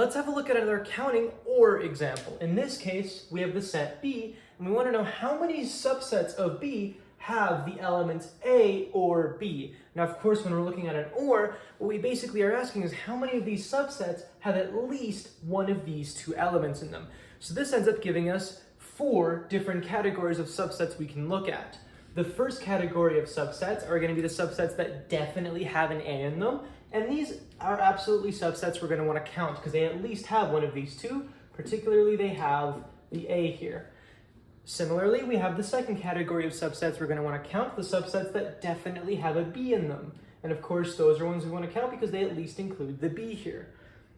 Let's have a look at another counting OR example. In this case, we have the set B, and we want to know how many subsets of B have the elements A or B. Now, of course, when we're looking at an OR, what we basically are asking is how many of these subsets have at least one of these two elements in them. So this ends up giving us 4 different categories of subsets we can look at. The first category of subsets are going to be the subsets that definitely have an A in them, and these are absolutely subsets we're going to want to count because they at least have one of these two, particularly they have the A here. Similarly, we have the second category of subsets we're going to want to count, the subsets that definitely have a B in them. And of course, those are ones we want to count because they at least include the B here.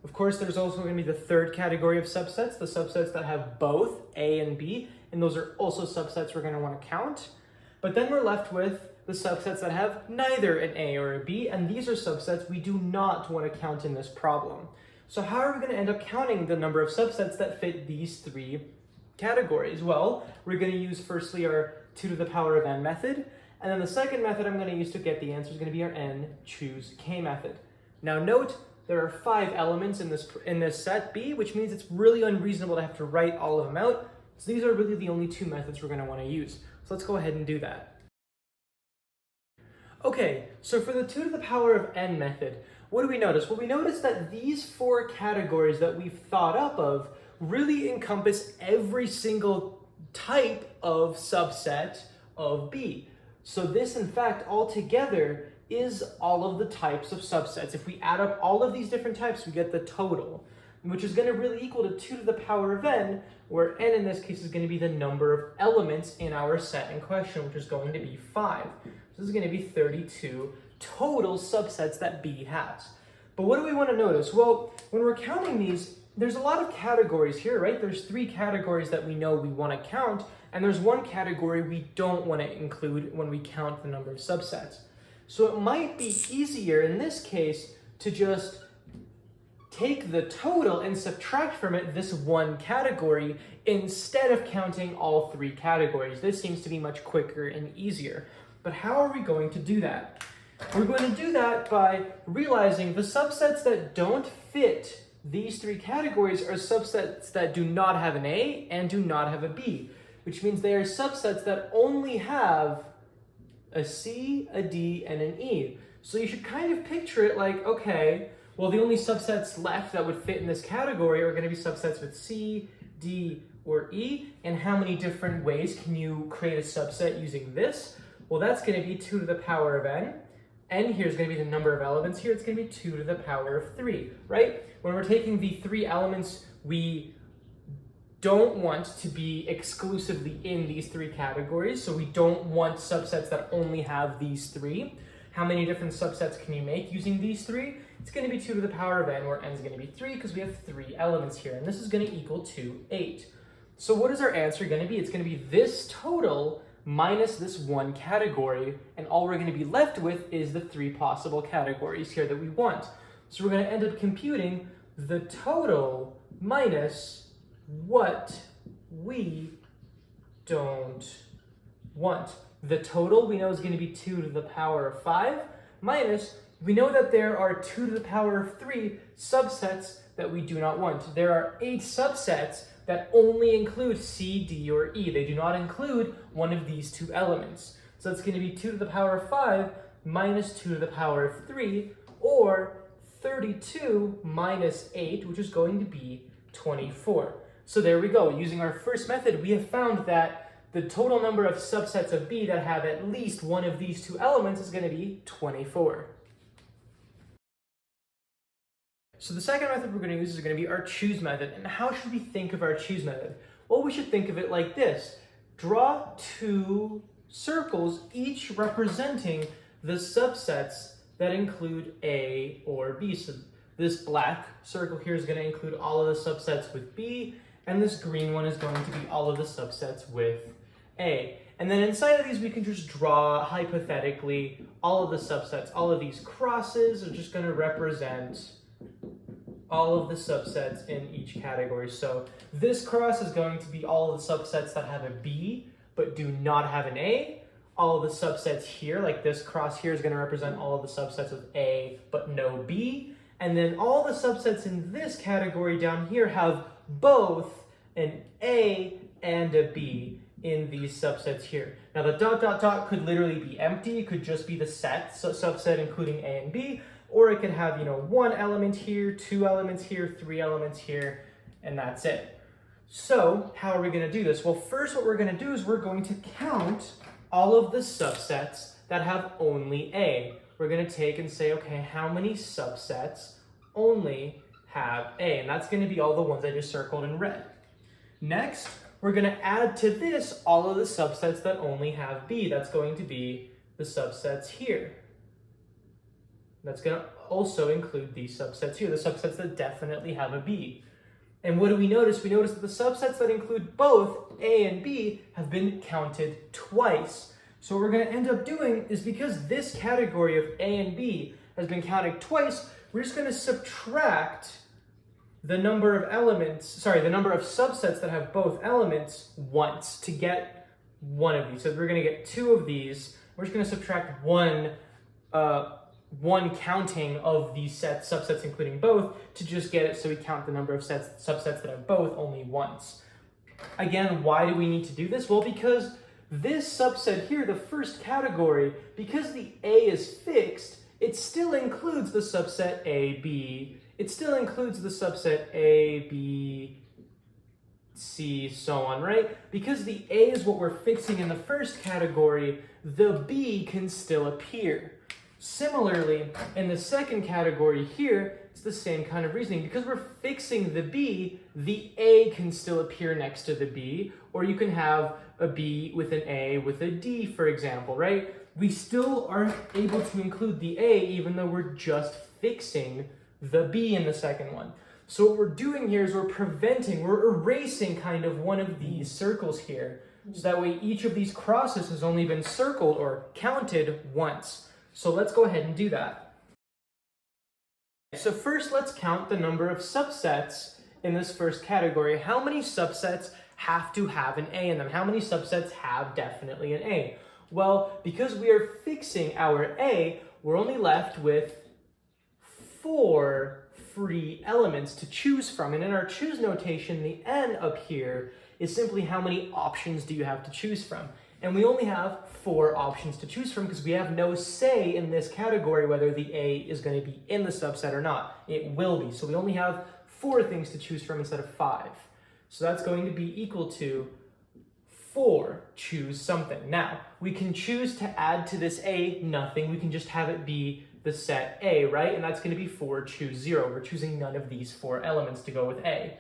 Of course, there's also going to be the third category of subsets, the subsets that have both A and B, and those are also subsets we're going to want to count. But then we're left with the subsets that have neither an A or a B, and these are subsets we do not want to count in this problem. So how are we going to end up counting the number of subsets that fit these 3 categories? Well, we're going to use firstly our 2 to the power of n method, and then the second method I'm going to use to get the answer is going to be our n choose k method. Now note, there are 5 elements in this set B, which means it's really unreasonable to have to write all of them out. So these are really the only 2 methods we're going to want to use. So let's go ahead and do that. Okay, so for the 2 to the power of n method, what do we notice? Well, we notice that these 4 categories that we've thought up of really encompass every single type of subset of B. So this, in fact, altogether is all of the types of subsets. If we add up all of these different types, we get the total, which is going to really equal to 2 to the power of n, where n in this case is going to be the number of elements in our set in question, which is going to be 5. So this is going to be 32 total subsets that B has. But what do we want to notice? Well, when we're counting these, there's a lot of categories here, right? There's 3 categories that we know we want to count, and there's 1 category we don't want to include when we count the number of subsets. So it might be easier in this case to just take the total and subtract from it this 1 category instead of counting all 3 categories. This seems to be much quicker and easier. But how are we going to do that? We're going to do that by realizing the subsets that don't fit these 3 categories are subsets that do not have an A and do not have a B, which means they are subsets that only have a C, a D, and an E. So you should kind of picture it like, okay, well, the only subsets left that would fit in this category are going to be subsets with C, D, or E, and how many different ways can you create a subset using this? Well, that's going to be 2 to the power of n. N here is going to be the number of elements here. It's going to be 2 to the power of 3, right? When we're taking the 3 elements we don't want to be exclusively in these 3 categories, so we don't want subsets that only have these 3. How many different subsets can you make using these 3? It's going to be 2 to the power of n, where n is going to be 3 because we have 3 elements here, and this is going to equal to 8. So what is our answer going to be? It's going to be this total minus this 1 category, and all we're going to be left with is the 3 possible categories here that we want. So we're going to end up computing the total minus what we don't want. The total we know is going to be 2 to the power of 5 minus, we know that there are 2 to the power of 3 subsets that we do not want. There are 8 subsets that only include C, D, or E. They do not include one of these 2 elements. So it's going to be 2 to the power of 5 minus 2 to the power of 3, or 32 minus 8, which is going to be 24. So there we go. Using our first method, we have found that the total number of subsets of B that have at least one of these 2 elements is going to be 24. So the second method we're going to use is going to be our choose method. And how should we think of our choose method? Well, we should think of it like this. Draw 2 circles, each representing the subsets that include A or B. So this black circle here is going to include all of the subsets with B, and this green one is going to be all of the subsets with A. And then inside of these, we can just draw, hypothetically, all of the subsets. All of these crosses are just going to represent all of the subsets in each category. So this cross is going to be all of the subsets that have a B but do not have an A. All of the subsets here, like this cross here, is going to represent all of the subsets of A but no B. And then all the subsets in this category down here have both an A and a B in these subsets here. Now the dot dot dot could literally be empty. It could just be the set, so subset including A and B, or it could have, one element here, two elements here, three elements here, and that's it. So how are we going to do this? Well, first what we're going to do is we're going to count all of the subsets that have only A. We're going to take and say, okay, how many subsets only have A? And that's going to be all the ones I just circled in red. Next, we're going to add to this all of the subsets that only have B. That's going to be the subsets here. That's going to also include these subsets here, the subsets that definitely have a B. And what do we notice? We notice that the subsets that include both A and B have been counted twice. So what we're going to end up doing is, because this category of A and B has been counted twice, we're just going to subtract the number of subsets that have both elements once to get one of these. So we're going to get two of these. We're just going to subtract one counting of these subsets including both to just get it so we count the number of subsets that have both only once. Again, why do we need to do this? Well, because this subset here, the first category, because the A is fixed, it still includes the subset A, B. It still includes the subset A, B, C, so on, right? Because the A is what we're fixing in the first category, the B can still appear. Similarly, in the second category here, it's the same kind of reasoning. Because we're fixing the B, the A can still appear next to the B, or you can have a B with an A with a D, for example, right? We still are able to include the A even though we're just fixing the B in the second one. So what we're doing here is we're erasing kind of one of these circles here. So that way each of these crosses has only been circled or counted once. So let's go ahead and do that. So first let's count the number of subsets in this first category. How many subsets have to have an A in them? How many subsets have definitely an A? Well, because we are fixing our A, we're only left with 4 free elements to choose from. And in our choose notation, the N up here is simply how many options do you have to choose from. And we only have 4 options to choose from because we have no say in this category whether the A is going to be in the subset or not. It will be. So we only have 4 things to choose from instead of 5. So that's going to be equal to 4 choose something. Now, we can choose to add to this A nothing. We can just have it be the set A, right? And that's going to be 4 choose 0. We're choosing none of these 4 elements to go with A.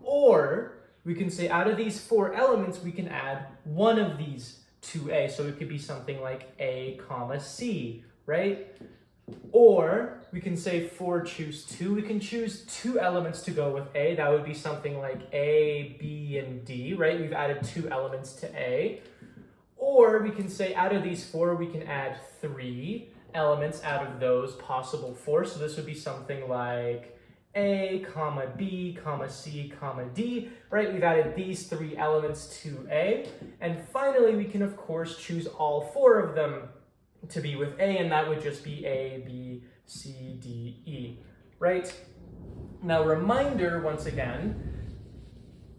Or we can say out of these 4 elements, we can add one of these to A. So it could be something like A, comma, C, right? Or we can say 4 choose 2. We can choose 2 elements to go with A. That would be something like A, B, and D, right? We've added 2 elements to A. Or we can say out of these 4, we can add 3 elements out of those possible 4. So this would be something like A, comma, B, comma, C, comma, D, right? We've added these 3 elements to A. And finally, we can, of course, choose all 4 of them to be with A, and that would just be A, B, C, D, E, right? Now, reminder, once again,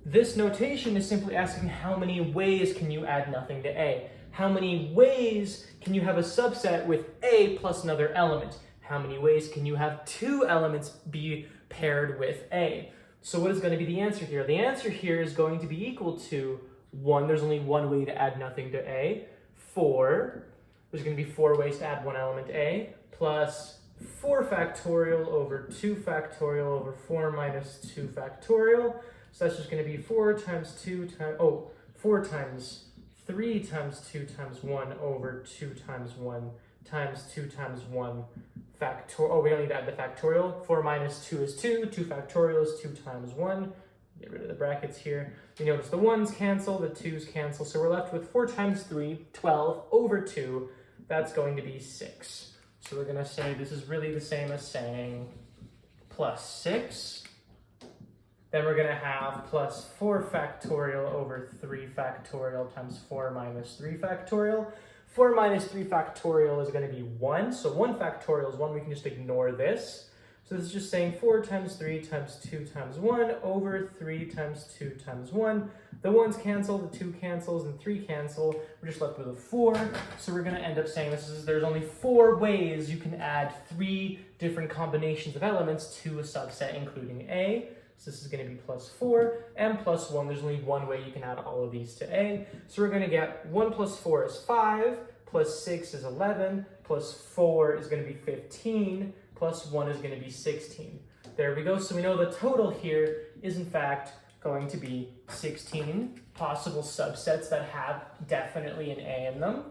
this notation is simply asking how many ways can you add nothing to A? How many ways can you have a subset with A plus another element? How many ways can you have 2 elements be paired with A? So what is going to be the answer here? The answer here is going to be equal to 1. There's only 1 way to add nothing to A. 4. There's going to be 4 ways to add 1 element to A, plus 4 factorial over 2 factorial over 4 minus 2 factorial. So that's just going to be 4 times 3 times 2 times 1 over 2 times 1 times 2 times 1 factorial. Oh, we don't need to add the factorial. 4 minus 2 is 2. 2 factorial is 2 times 1. Get rid of the brackets here. You notice the 1's cancel, the 2's cancel. So we're left with 4 times 3, 12 over 2. That's going to be 6. So we're going to say this is really the same as saying plus 6. Then we're going to have plus 4 factorial over 3 factorial times 4 minus 3 factorial. 4 minus 3 factorial is going to be 1. So 1 factorial is 1. We can just ignore this. So this is just saying 4 times 3 times 2 times 1 over 3 times 2 times 1. The 1's cancel, the 2 cancels, and 3 cancel. We're just left with a 4. So we're going to end up saying there's only 4 ways you can add 3 different combinations of elements to a subset, including A. So this is going to be plus 4, and plus 1. There's only one way you can add all of these to A. So we're going to get 1 plus 4 is 5, plus 6 is 11, plus 4 is going to be 15, plus 1 is going to be 16. There we go. So we know the total here is in fact going to be 16 possible subsets that have definitely an A in them.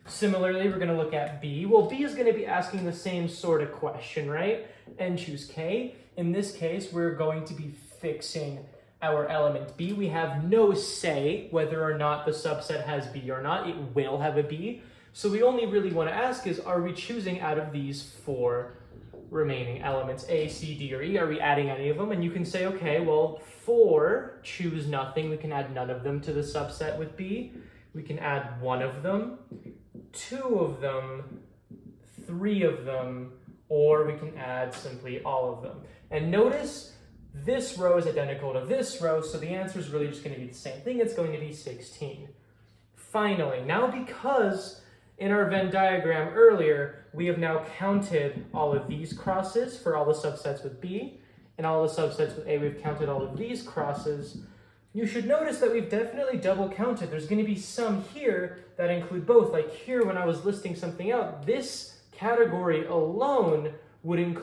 Similarly, we're going to look at B. Well, B is going to be asking the same sort of question, right? And choose K. In this case, we're going to be fixing our element B. We have no say whether or not the subset has B or not. It will have a B. So we only really want to ask is, are we choosing out of these 4 remaining elements, A, C, D, or E? Are we adding any of them? And you can say, okay, well, 4, choose nothing. We can add none of them to the subset with B. We can add 1 of them, 2 of them, 3 of them, or we can add simply all of them. And notice this row is identical to this row, so the answer is really just going to be the same thing. It's going to be 16. Finally, now because in our Venn diagram earlier, we have now counted all of these crosses for all the subsets with B, and all the subsets with A, we've counted all of these crosses. You should notice that we've definitely double counted. There's going to be some here that include both. Like here, when I was listing something out, this category alone would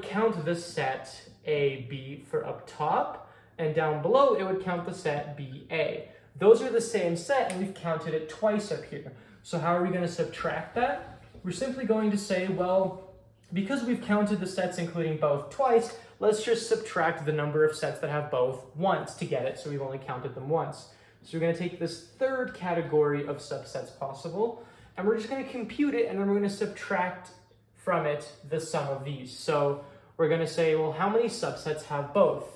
count the set A, B for up top, and down below it would count the set B, A. Those are the same set, and we've counted it twice up here. So how are we going to subtract that? We're simply going to say, well, because we've counted the sets including both twice, let's just subtract the number of sets that have both once to get it, so we've only counted them once. So we're going to take this third category of subsets possible, and we're just going to compute it, and then we're going to subtract from it the sum of these. So we're going to say, well, how many subsets have both?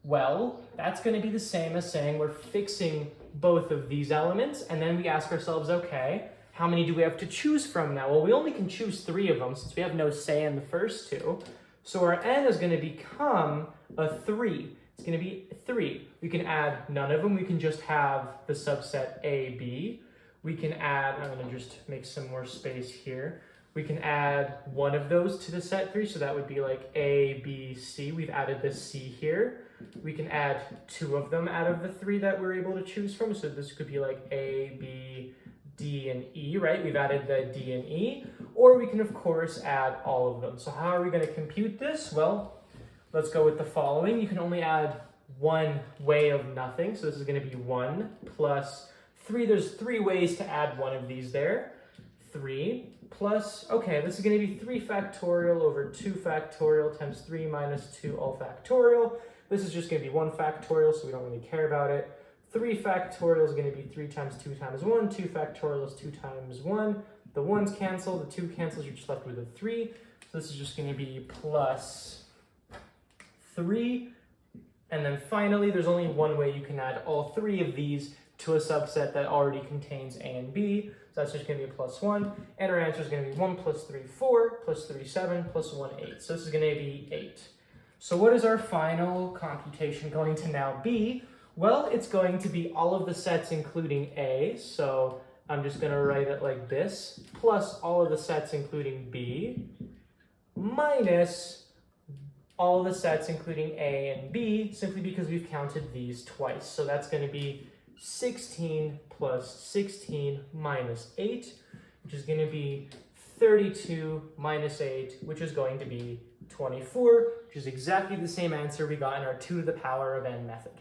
Well, that's going to be the same as saying we're fixing both of these elements, and then we ask ourselves, okay, how many do we have to choose from now? Well, we only can choose 3 of them since we have no say in the first 2. So our n is going to become a 3. It's going to be 3. We can add none of them. We can just have the subset A, B. We can add, I'm going to just make some more space here. We can add 1 of those to the set 3, so that would be like A, B, C. We've added the C here. We can add 2 of them out of the 3 that we're able to choose from, so this could be like A, B, D, and E, right? We've added the D and E, or we can of course add all of them. So how are we going to compute this? Well, let's go with the following. You can only add one way of nothing, so this is going to be 1 plus 3. There's 3 ways to add one of these there. 3 plus, okay, this is going to be 3 factorial over 2 factorial times 3 minus 2 all factorial. This is just going to be 1 factorial, so we don't really care about it. 3 factorial is going to be 3 times 2 times 1. 2 factorial is 2 times 1. The 1's cancel, the 2 cancels, you're just left with a 3. So this is just going to be plus 3. And then finally, there's only one way you can add all 3 of these to a subset that already contains A and B. So that's just going to be a plus 1. And our answer is going to be 1 plus 3, 4, plus 3, 7, plus 1, 8. So this is going to be 8. So what is our final computation going to now be? Well, it's going to be all of the sets including A, so I'm just going to write it like this, plus all of the sets including B, minus all of the sets including A and B, simply because we've counted these twice. So that's going to be 16 plus 16 minus 8, which is going to be 32 minus 8, which is going to be 24, which is exactly the same answer we got in our 2 to the power of n method.